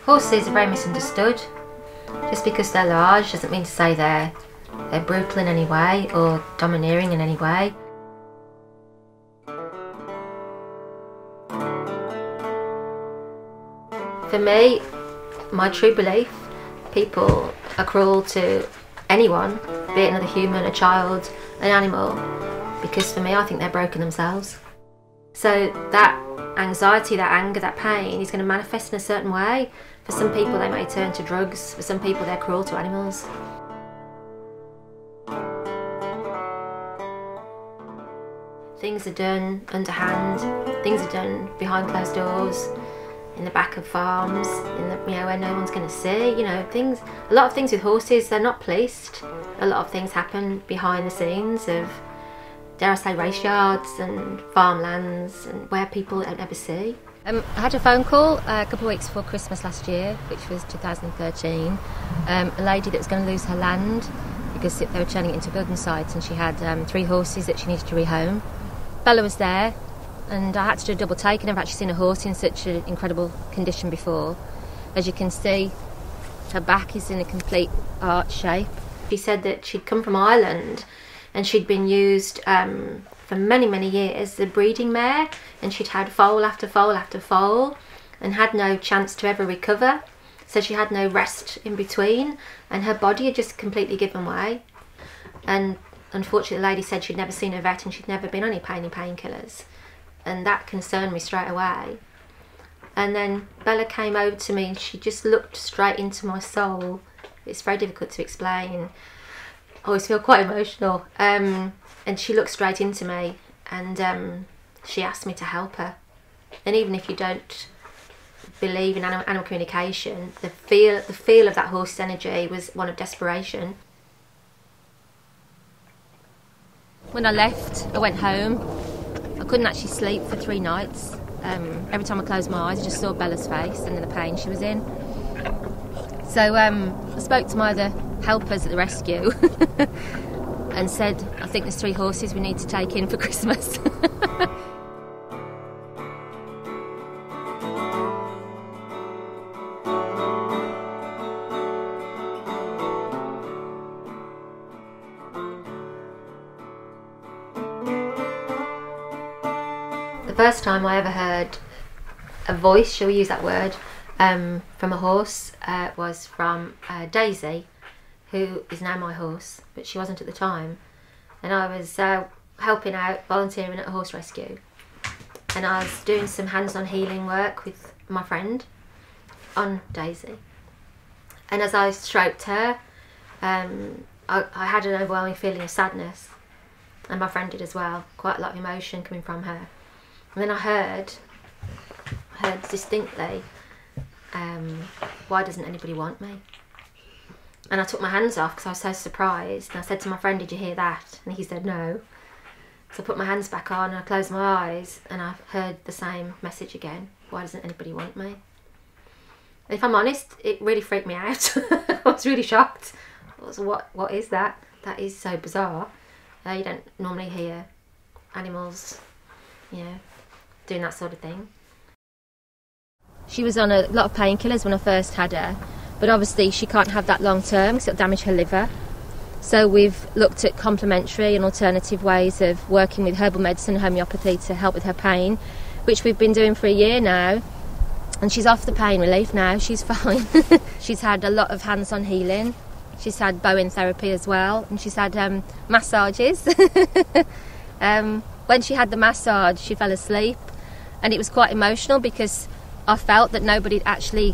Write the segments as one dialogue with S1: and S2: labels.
S1: Horses are very misunderstood. Just because they're large doesn't mean to say they're brutal in any way or domineering in any way. For me, my true belief, people are cruel to anyone, be it another human, a child, an animal, because for me I think they're broken themselves. So that anxiety, that anger, that pain is going to manifest in a certain way. For some people they may turn to drugs, for some people they're cruel to animals. Things are done underhand, things are done behind closed doors, in the back of farms, in the, where no one's going to see, things. A lot of things with horses, they're not policed. A lot of things happen behind the scenes of, dare I say, race yards and farmlands and where people don't ever see. I had a phone call a couple of weeks before Christmas last year, which was 2013. A lady that was going to lose her land because they were turning it into building sites, and she had 3 horses that she needed to rehome. Bella was there, and I had to do a double take. I've never actually seen a horse in such an incredible condition before. As you can see, her back is in a complete arch shape. She said that she'd come from Ireland and she'd been used for many, many years as a breeding mare, and she'd had foal after foal after foal and had no chance to ever recover. So she had no rest in between, and her body had just completely given way. And unfortunately, the lady said she'd never seen a vet and she'd never been on any painkillers. And that concerned me straight away. And then Bella came over to me and she just looked straight into my soul. It's very difficult to explain. I always feel quite emotional. And she looked straight into me, and she asked me to help her. And even if you don't believe in animal communication, the feel of that horse's energy was one of desperation. When I left, I went home. I couldn't actually sleep for 3 nights. Every time I closed my eyes, I just saw Bella's face and the pain she was in. So I spoke to my other helpers at the rescue and said, I think there's 3 horses we need to take in for Christmas. The first time I ever heard a voice, shall we use that word, from a horse was from Daisy, who is now my horse, but she wasn't at the time. And I was helping out, volunteering at a horse rescue, and I was doing some hands-on healing work with my friend on Daisy. And as I stroked her, I had an overwhelming feeling of sadness, and my friend did as well, quite a lot of emotion coming from her. And then I heard distinctly, why doesn't anybody want me? And I took my hands off because I was so surprised, and I said to my friend, did you hear that? And he said no. So I put my hands back on and I closed my eyes, and I heard the same message again, why doesn't anybody want me? And if I'm honest, it really freaked me out. I was really shocked. I was, what is that? That is so bizarre. You don't normally hear animals, doing that sort of thing. She was on a lot of painkillers when I first had her, but obviously she can't have that long term because it'll damage her liver. So we've looked at complementary and alternative ways of working with herbal medicine and homeopathy to help with her pain, which we've been doing for a year now. And she's off the pain relief now, she's fine. She's had a lot of hands-on healing. She's had Bowen therapy as well, and she's had massages. When she had the massage, she fell asleep, and it was quite emotional because I felt that nobody had actually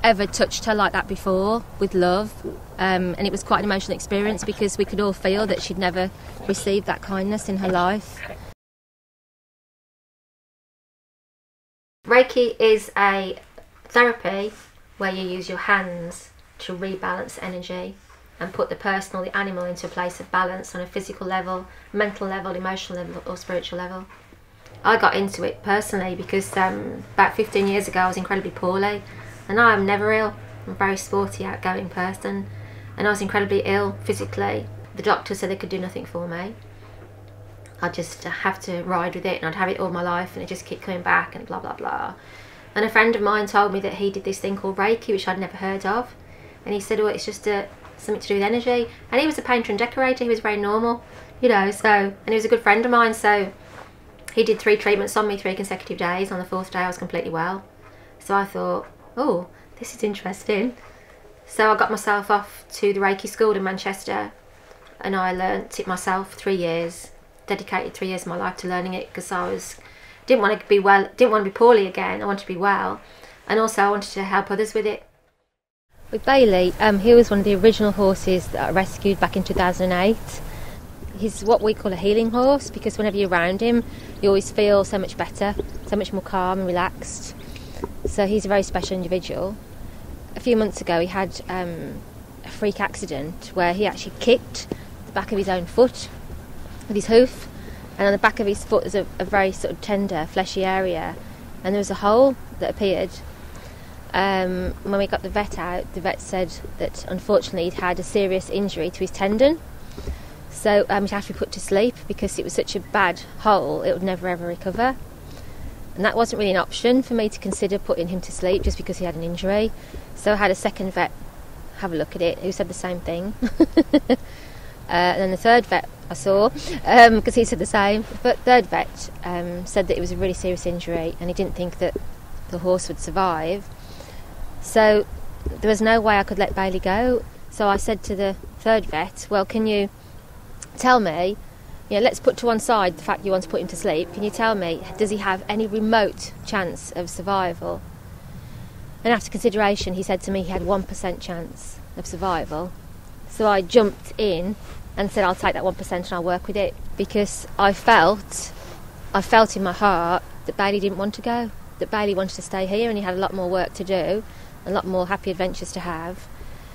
S1: ever touched her like that before, with love. And it was quite an emotional experience because we could all feel that she'd never received that kindness in her life. Reiki is a therapy where you use your hands to rebalance energy and put the personal, the animal, into a place of balance on a physical level, mental level, emotional level, or spiritual level. I got into it personally because about 15 years ago I was incredibly poorly, and now I'm never ill. I'm a very sporty, outgoing person, and I was incredibly ill physically. The doctor said they could do nothing for me. I'd just have to ride with it, and I'd have it all my life, and it just kept coming back and blah blah blah. And a friend of mine told me that he did this thing called Reiki, which I'd never heard of. And he said, oh, it's just something to do with energy. And he was a painter and decorator. He was very normal, you know, so, and he was a good friend of mine. So he did 3 treatments on me, 3 consecutive days. On the 4th day, I was completely well. So I thought, oh, this is interesting. So I got myself off to the Reiki school in Manchester, and I learnt it myself 3 years, dedicated 3 years of my life to learning it, because I didn't want to be well, didn't want to be poorly again. I wanted to be well, and also I wanted to help others with it. With Bailey, he was one of the original horses that I rescued back in 2008. He's what we call a healing horse, because whenever you're around him, you always feel so much better, so much more calm and relaxed. So he's a very special individual. A few months ago, he had a freak accident where he actually kicked the back of his own foot with his hoof, and on the back of his foot was a very sort of tender, fleshy area, and there was a hole that appeared. When we got the vet out, the vet said that unfortunately he'd had a serious injury to his tendon, so he'd have to be put to sleep because it was such a bad hole it would never ever recover. And that wasn't really an option for me to consider putting him to sleep just because he had an injury. So I had a second vet have a look at it who said the same thing. And then the third vet I saw, because he said the same, but third vet said that it was a really serious injury and he didn't think that the horse would survive. So there was no way I could let Bailey go. So I said to the third vet, well, can you tell me, you know, let's put to one side the fact you want to put him to sleep. Can you tell me, does he have any remote chance of survival? And after consideration, he said to me he had 1% chance of survival. So I jumped in and said, I'll take that 1% and I'll work with it, because I felt in my heart that Bailey didn't want to go, that Bailey wanted to stay here, and he had a lot more work to do, a lot more happy adventures to have.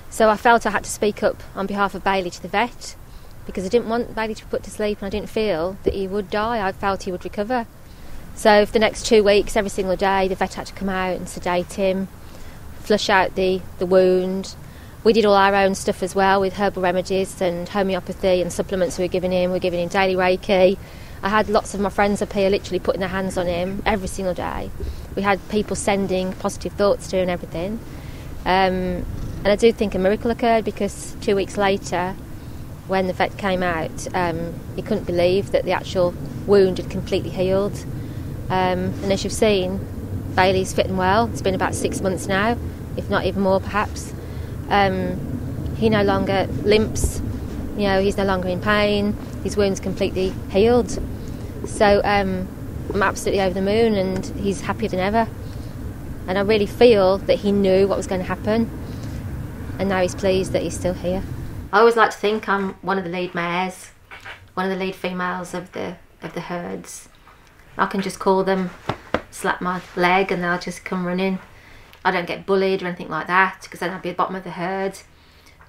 S1: So I felt I had to speak up on behalf of Bailey to the vet, because I didn't want Bailey to be put to sleep, and I didn't feel that he would die. I felt he would recover. So for the next 2 weeks, every single day, the vet had to come out and sedate him, flush out the wound. We did all our own stuff as well, with herbal remedies and homeopathy and supplements we were giving him. We were giving him daily Reiki. I had lots of my friends up here literally putting their hands on him every single day. We had people sending positive thoughts to him and everything. And I do think a miracle occurred, because 2 weeks later, when the vet came out, he couldn't believe that the actual wound had completely healed. And as you've seen, Bailey's fit and well. It's been about 6 months now, if not even more perhaps. He no longer limps, you know, he's no longer in pain, his wound's completely healed. So I'm absolutely over the moon, and he's happier than ever. And I really feel that he knew what was going to happen, and now he's pleased that he's still here. I always like to think I'm one of the lead mares, one of the lead females of the herds. I can just call them, slap my leg, and they'll just come running. I don't get bullied or anything like that, because then I'd be at the bottom of the herd.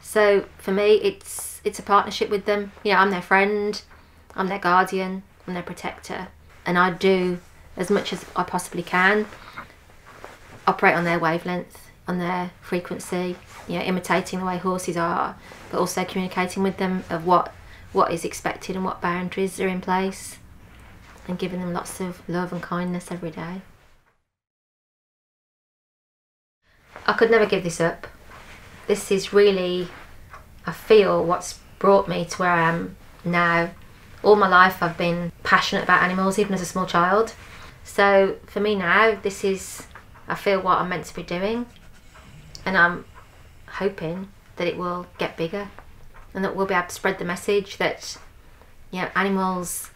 S1: So for me, it's a partnership with them. You know, I'm their friend, I'm their guardian, I'm their protector, and I do as much as I possibly can operate on their wavelength, on their frequency, you know, imitating the way horses are, but also communicating with them of what is expected and what boundaries are in place, and giving them lots of love and kindness every day. I could never give this up. This is really, I feel, what's brought me to where I am now. All my life I've been passionate about animals, even as a small child. So for me now, this is, I feel, what I'm meant to be doing. And I'm hoping that it will get bigger, and that we'll be able to spread the message that, you know, animals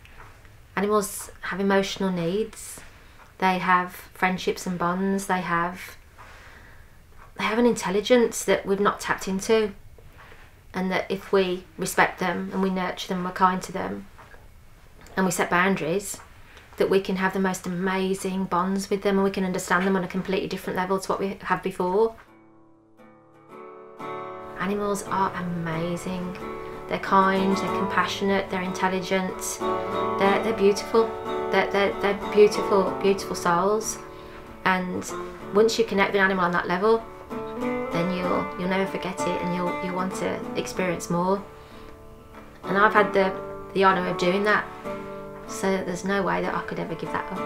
S1: have emotional needs. They have friendships and bonds. They have an intelligence that we've not tapped into, and that if we respect them and we nurture them, we're kind to them, and we set boundaries, that we can have the most amazing bonds with them, and we can understand them on a completely different level to what we have before. Animals are amazing. They're kind, they're compassionate, they're intelligent, they're beautiful. They're beautiful, beautiful souls. And once you connect with an animal on that level, then you'll never forget it, and you'll want to experience more. And I've had the honour of doing that, so there's no way that I could ever give that up.